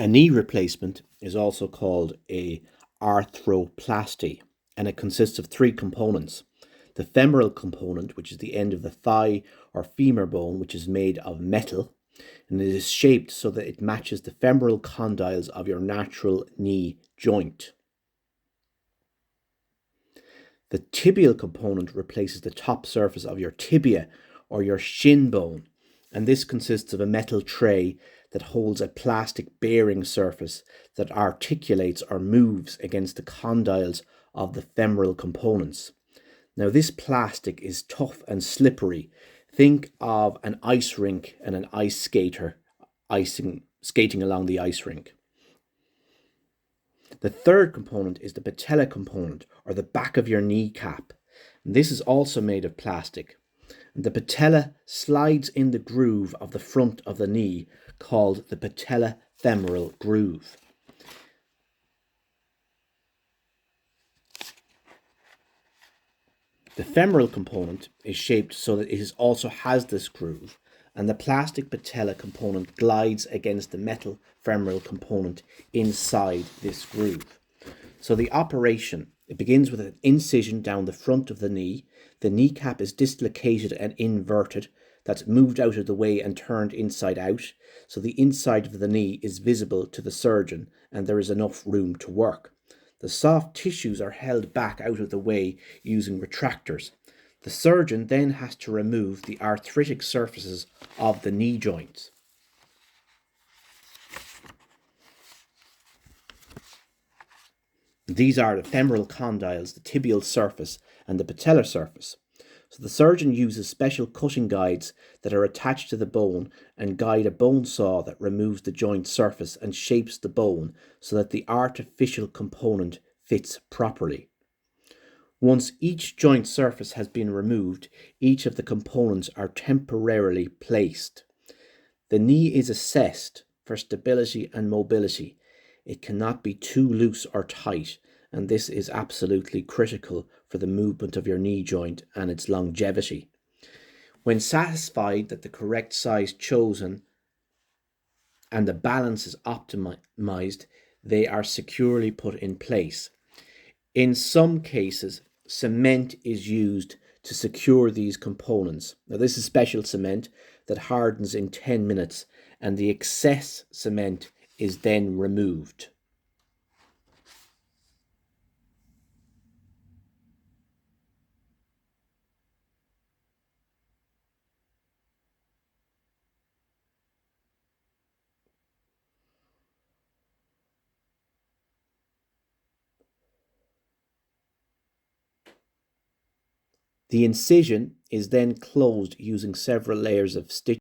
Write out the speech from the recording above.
A knee replacement is also called a arthroplasty, and it consists of three components. The femoral component, which is the end of the thigh or femur bone, which is made of metal, and it is shaped so that it matches the femoral condyles of your natural knee joint. The tibial component replaces the top surface of your tibia or your shin bone, and this consists of a metal tray that holds a plastic bearing surface that articulates or moves against the condyles of the femoral components. Now, this plastic is tough and slippery. Think of an ice rink and an ice skater skating along the ice rink. The third component is the patella component, or the back of your kneecap. And this is also made of plastic. And the patella slides in the groove of the front of the knee, called the patellofemoral groove. The femoral component is shaped so that it also has this groove, and the plastic patella component glides against the metal femoral component inside this groove. So the operation, it begins with an incision down the front of the knee. The kneecap is dislocated and inverted. That's moved out of the way and turned inside out. So the inside of the knee is visible to the surgeon and there is enough room to work. The soft tissues are held back out of the way using retractors. The surgeon then has to remove the arthritic surfaces of the knee joints. These are the femoral condyles, the tibial surface, and the patellar surface. So the surgeon uses special cutting guides that are attached to the bone and guide a bone saw that removes the joint surface and shapes the bone so that the artificial component fits properly. Once each joint surface has been removed, each of the components are temporarily placed. The knee is assessed for stability and mobility. It cannot be too loose or tight, and this is absolutely critical for the movement of your knee joint and its longevity. When satisfied that the correct size chosen and the balance is optimized, they are securely put in place. In some cases, cement is used to secure these components. Now, this is special cement that hardens in 10 minutes, and the excess cement is then removed. The incision is then closed using several layers of stitches.